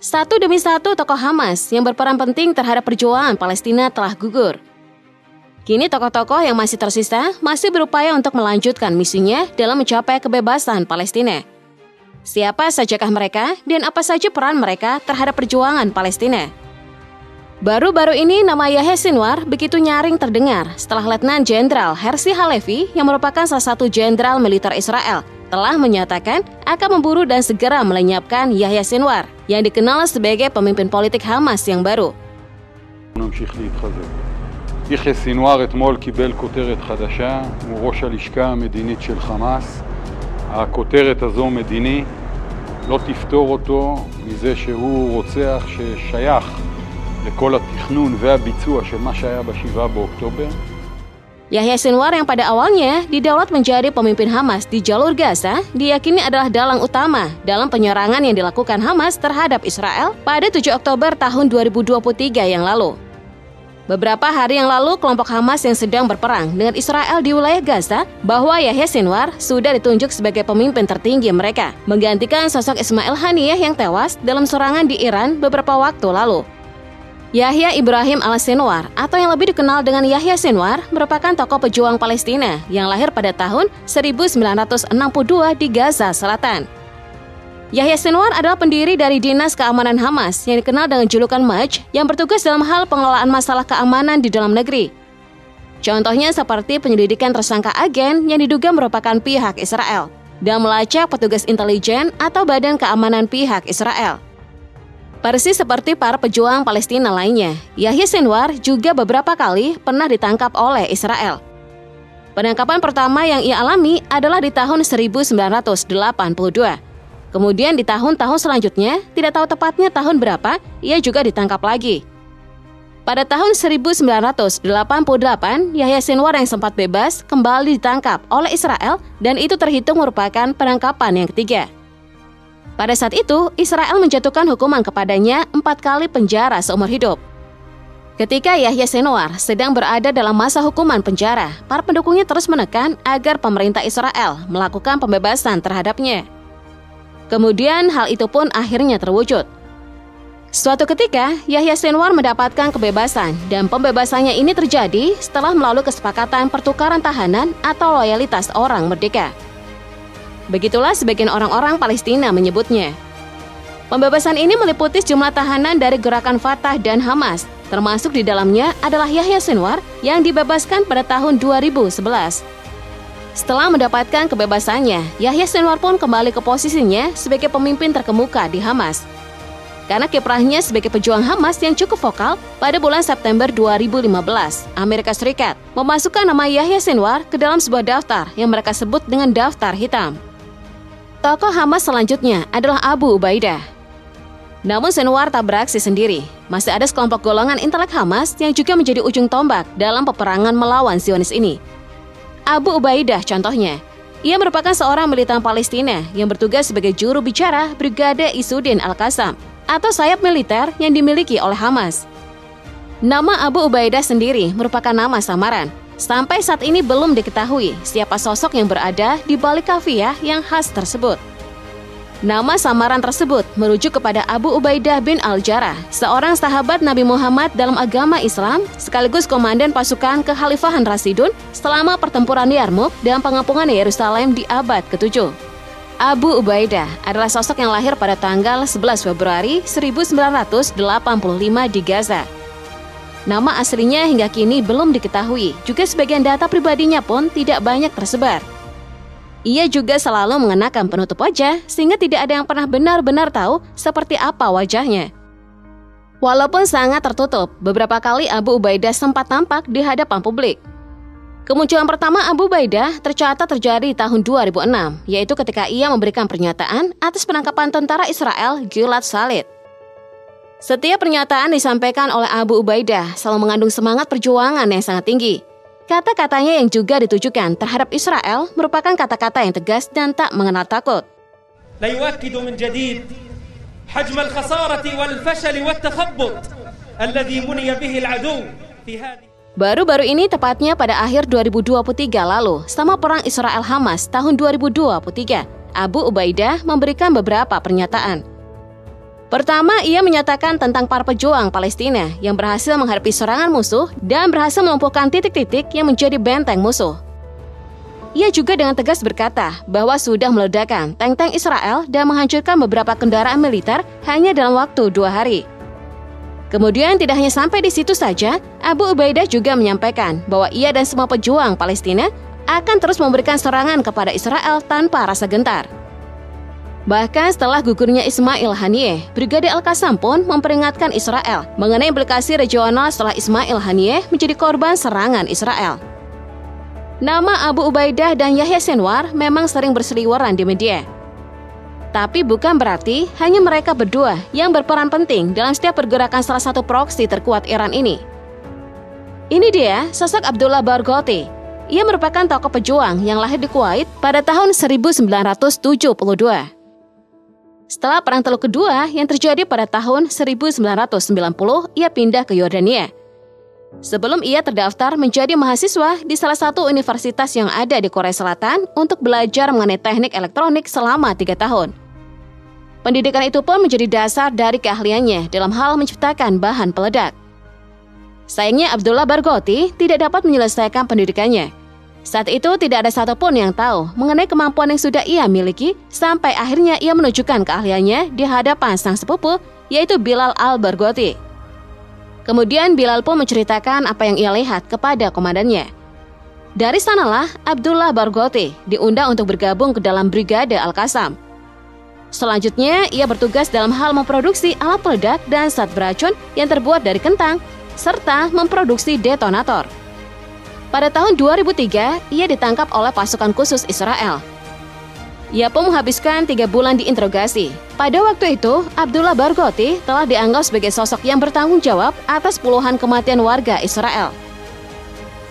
Satu demi satu tokoh Hamas yang berperan penting terhadap perjuangan Palestina telah gugur. Kini tokoh-tokoh yang masih tersisa masih berupaya untuk melanjutkan misinya dalam mencapai kebebasan Palestina. Siapa sajakah mereka dan apa saja peran mereka terhadap perjuangan Palestina? Baru-baru ini nama Yahya Sinwar begitu nyaring terdengar setelah Letnan Jenderal Herzi Halevi yang merupakan salah satu jenderal militer Israel telah menyatakan akan memburu dan segera melenyapkan Yahya Sinwar yang dikenal sebagai pemimpin politik Hamas yang baru. יחיא סינואר אתמול קיבל כותרת חדשה, הוא ראש הלשכה המדינית של חמאס. הכותרת הזו מדיני, לא תפתור אותו מזה שהוא רוצח ששייך לכל התכנון והביצוע של מה שהיה ב7 באוקטובר. Yahya Sinwar yang pada awalnya didaulat menjadi pemimpin Hamas di jalur Gaza, diyakini adalah dalang utama dalam penyerangan yang dilakukan Hamas terhadap Israel pada 7 Oktober tahun 2023 yang lalu. Beberapa hari yang lalu, kelompok Hamas yang sedang berperang dengan Israel di wilayah Gaza bahwa Yahya Sinwar sudah ditunjuk sebagai pemimpin tertinggi mereka, menggantikan sosok Ismail Haniyeh yang tewas dalam serangan di Iran beberapa waktu lalu. Yahya Ibrahim al-Sinwar, atau yang lebih dikenal dengan Yahya Sinwar, merupakan tokoh pejuang Palestina yang lahir pada tahun 1962 di Gaza Selatan. Yahya Sinwar adalah pendiri dari Dinas Keamanan Hamas yang dikenal dengan julukan MAJ yang bertugas dalam hal pengelolaan masalah keamanan di dalam negeri. Contohnya seperti penyelidikan tersangka agen yang diduga merupakan pihak Israel dan melacak petugas intelijen atau badan keamanan pihak Israel. Persis seperti para pejuang Palestina lainnya, Yahya Sinwar juga beberapa kali pernah ditangkap oleh Israel. Penangkapan pertama yang ia alami adalah di tahun 1982. Kemudian di tahun-tahun selanjutnya, tidak tahu tepatnya tahun berapa, ia juga ditangkap lagi. Pada tahun 1988, Yahya Sinwar yang sempat bebas kembali ditangkap oleh Israel dan itu terhitung merupakan penangkapan yang ketiga. Pada saat itu, Israel menjatuhkan hukuman kepadanya 4 kali penjara seumur hidup. Ketika Yahya Sinwar sedang berada dalam masa hukuman penjara, para pendukungnya terus menekan agar pemerintah Israel melakukan pembebasan terhadapnya. Kemudian hal itu pun akhirnya terwujud. Suatu ketika, Yahya Sinwar mendapatkan kebebasan dan pembebasannya ini terjadi setelah melalui kesepakatan pertukaran tahanan atau loyalitas orang merdeka. Begitulah sebagian orang-orang Palestina menyebutnya. Pembebasan ini meliputi sejumlah tahanan dari gerakan Fatah dan Hamas, termasuk di dalamnya adalah Yahya Sinwar yang dibebaskan pada tahun 2011. Setelah mendapatkan kebebasannya, Yahya Sinwar pun kembali ke posisinya sebagai pemimpin terkemuka di Hamas. Karena kiprahnya sebagai pejuang Hamas yang cukup vokal, pada bulan September 2015, Amerika Serikat memasukkan nama Yahya Sinwar ke dalam sebuah daftar yang mereka sebut dengan daftar hitam. Tokoh Hamas selanjutnya adalah Abu Ubaidah. Namun Sinwar tak beraksi sendiri. Masih ada sekelompok golongan intelek Hamas yang juga menjadi ujung tombak dalam peperangan melawan Zionis ini. Abu Ubaidah contohnya, ia merupakan seorang militan Palestina yang bertugas sebagai juru bicara Brigade Isuddin Al-Qassam atau sayap militer yang dimiliki oleh Hamas. Nama Abu Ubaidah sendiri merupakan nama samaran. Sampai saat ini belum diketahui siapa sosok yang berada di balik kafiyah yang khas tersebut. Nama samaran tersebut merujuk kepada Abu Ubaidah bin Al-Jarrah, seorang sahabat Nabi Muhammad dalam agama Islam, sekaligus komandan pasukan kekhalifahan Rasidun selama pertempuran Yarmuk dan pengepungan Yerusalem di abad ke-7. Abu Ubaidah adalah sosok yang lahir pada tanggal 11 Februari 1985 di Gaza. Nama aslinya hingga kini belum diketahui, juga sebagian data pribadinya pun tidak banyak tersebar. Ia juga selalu mengenakan penutup wajah sehingga tidak ada yang pernah benar-benar tahu seperti apa wajahnya. Walaupun sangat tertutup, beberapa kali Abu Ubaidah sempat tampak di hadapan publik. Kemunculan pertama Abu Ubaidah tercatat terjadi tahun 2006, yaitu ketika ia memberikan pernyataan atas penangkapan tentara Israel Gilad Shalit. Setiap pernyataan disampaikan oleh Abu Ubaidah selalu mengandung semangat perjuangan yang sangat tinggi. Kata-katanya yang juga ditujukan terhadap Israel merupakan kata-kata yang tegas dan tak mengenal takut. Baru-baru ini, tepatnya pada akhir 2023 lalu, selama perang Israel-Hamas tahun 2023, Abu Ubaidah memberikan beberapa pernyataan. Pertama, ia menyatakan tentang para pejuang Palestina yang berhasil menghadapi serangan musuh dan berhasil melumpuhkan titik-titik yang menjadi benteng musuh. Ia juga dengan tegas berkata bahwa sudah meledakkan tank-tank Israel dan menghancurkan beberapa kendaraan militer hanya dalam waktu 2 hari. Kemudian tidak hanya sampai di situ saja, Abu Ubaidah juga menyampaikan bahwa ia dan semua pejuang Palestina akan terus memberikan serangan kepada Israel tanpa rasa gentar. Bahkan setelah gugurnya Ismail Haniyeh, Brigade Al-Qassam pun memperingatkan Israel mengenai implikasi regional setelah Ismail Haniyeh menjadi korban serangan Israel. Nama Abu Ubaidah dan Yahya Sinwar memang sering berseliweran di media. Tapi bukan berarti hanya mereka berdua yang berperan penting dalam setiap pergerakan salah satu proksi terkuat Iran ini. Ini dia sosok Abdullah Barghouti. Ia merupakan tokoh pejuang yang lahir di Kuwait pada tahun 1972. Setelah Perang Teluk Kedua yang terjadi pada tahun 1990, ia pindah ke Yordania. Sebelum ia terdaftar menjadi mahasiswa di salah satu universitas yang ada di Korea Selatan untuk belajar mengenai teknik elektronik selama 3 tahun. Pendidikan itu pun menjadi dasar dari keahliannya dalam hal menciptakan bahan peledak. Sayangnya Abdullah Barghouti tidak dapat menyelesaikan pendidikannya. Saat itu tidak ada satupun yang tahu mengenai kemampuan yang sudah ia miliki sampai akhirnya ia menunjukkan keahliannya di hadapan sang sepupu yaitu Bilal al-Barghouti. Kemudian Bilal pun menceritakan apa yang ia lihat kepada komandannya. Dari sanalah Abdullah Barghouti diundang untuk bergabung ke dalam Brigade Al-Qassam. Selanjutnya ia bertugas dalam hal memproduksi alat peledak dan zat beracun yang terbuat dari kentang serta memproduksi detonator. Pada tahun 2003, ia ditangkap oleh pasukan khusus Israel. Ia pun menghabiskan 3 bulan diinterogasi. Pada waktu itu, Abdullah Barghouti telah dianggap sebagai sosok yang bertanggung jawab atas puluhan kematian warga Israel.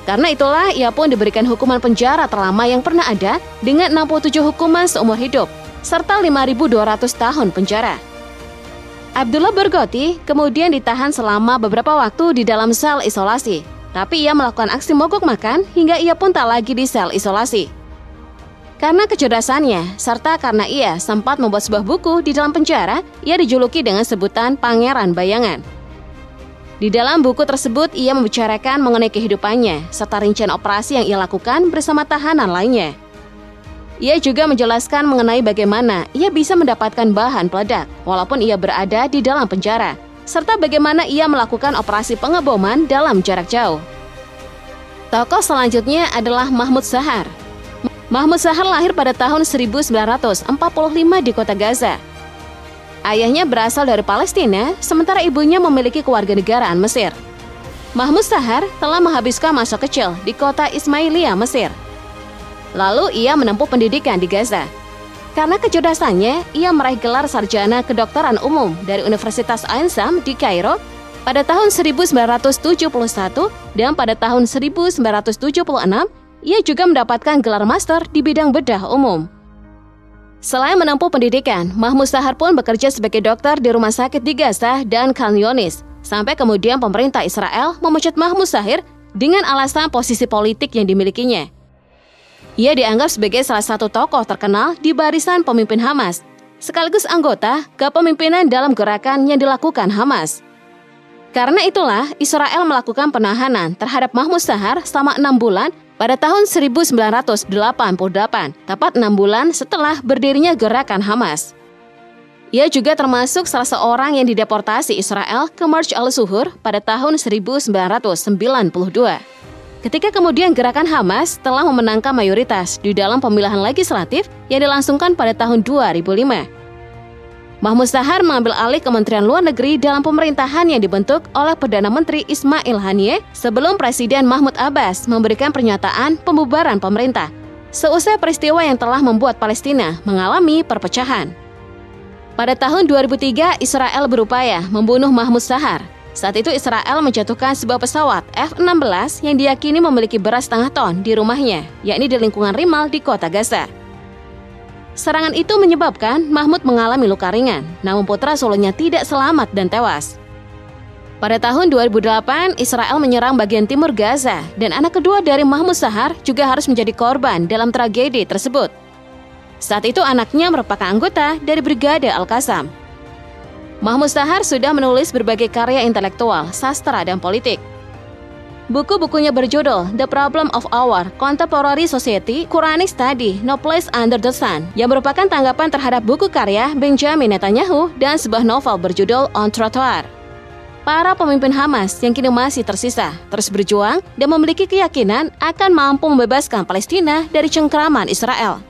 Karena itulah, ia pun diberikan hukuman penjara terlama yang pernah ada dengan 67 hukuman seumur hidup, serta 5.200 tahun penjara. Abdullah Barghouti kemudian ditahan selama beberapa waktu di dalam sel isolasi. Tapi ia melakukan aksi mogok makan hingga ia pun tak lagi di sel isolasi. Karena kecerdasannya, serta karena ia sempat membuat sebuah buku di dalam penjara, ia dijuluki dengan sebutan Pangeran Bayangan. Di dalam buku tersebut, ia membicarakan mengenai kehidupannya, serta rincian operasi yang ia lakukan bersama tahanan lainnya. Ia juga menjelaskan mengenai bagaimana ia bisa mendapatkan bahan peledak, walaupun ia berada di dalam penjara, serta bagaimana ia melakukan operasi pengeboman dalam jarak jauh. Tokoh selanjutnya adalah Mahmud Zahar. Mahmud Zahar lahir pada tahun 1945 di kota Gaza. Ayahnya berasal dari Palestina, sementara ibunya memiliki kewarganegaraan Mesir. Mahmud Zahar telah menghabiskan masa kecil di kota Ismailia, Mesir. Lalu ia menempuh pendidikan di Gaza. Karena kecerdasannya, ia meraih gelar sarjana kedokteran umum dari Universitas Ain Shams di Kairo pada tahun 1971 dan pada tahun 1976, ia juga mendapatkan gelar master di bidang bedah umum. Selain menempuh pendidikan, Mahmud Zahar pun bekerja sebagai dokter di rumah sakit di Gaza dan Khan Younis, sampai kemudian pemerintah Israel memecat Mahmud Zahar dengan alasan posisi politik yang dimilikinya. Ia dianggap sebagai salah satu tokoh terkenal di barisan pemimpin Hamas, sekaligus anggota kepemimpinan dalam gerakan yang dilakukan Hamas. Karena itulah, Israel melakukan penahanan terhadap Mahmud Zahar selama 6 bulan pada tahun 1988, tepat 6 bulan setelah berdirinya gerakan Hamas. Ia juga termasuk salah seorang yang dideportasi Israel ke Marj al-Zuhur pada tahun 1992. Ketika kemudian gerakan Hamas telah memenangkan mayoritas di dalam pemilihan legislatif yang dilangsungkan pada tahun 2005. Mahmud Zahar mengambil alih Kementerian Luar Negeri dalam pemerintahan yang dibentuk oleh Perdana Menteri Ismail Haniyeh sebelum Presiden Mahmud Abbas memberikan pernyataan pembubaran pemerintah, seusai peristiwa yang telah membuat Palestina mengalami perpecahan. Pada tahun 2003, Israel berupaya membunuh Mahmud Zahar. Saat itu Israel menjatuhkan sebuah pesawat F-16 yang diyakini memiliki beras setengah ton di rumahnya, yakni di lingkungan Rimal di kota Gaza. Serangan itu menyebabkan Mahmud mengalami luka ringan, namun putra sulungnya tidak selamat dan tewas. Pada tahun 2008, Israel menyerang bagian timur Gaza, dan anak kedua dari Mahmud Zahar juga harus menjadi korban dalam tragedi tersebut. Saat itu anaknya merupakan anggota dari Brigade Al-Qassam. Mahmud Zahar sudah menulis berbagai karya intelektual, sastra, dan politik. Buku-bukunya berjudul The Problem of Our Contemporary Society, Quranic Study, No Place Under the Sun, yang merupakan tanggapan terhadap buku karya Benjamin Netanyahu dan sebuah novel berjudul On Trottoir. Para pemimpin Hamas yang kini masih tersisa terus berjuang dan memiliki keyakinan akan mampu membebaskan Palestina dari cengkraman Israel.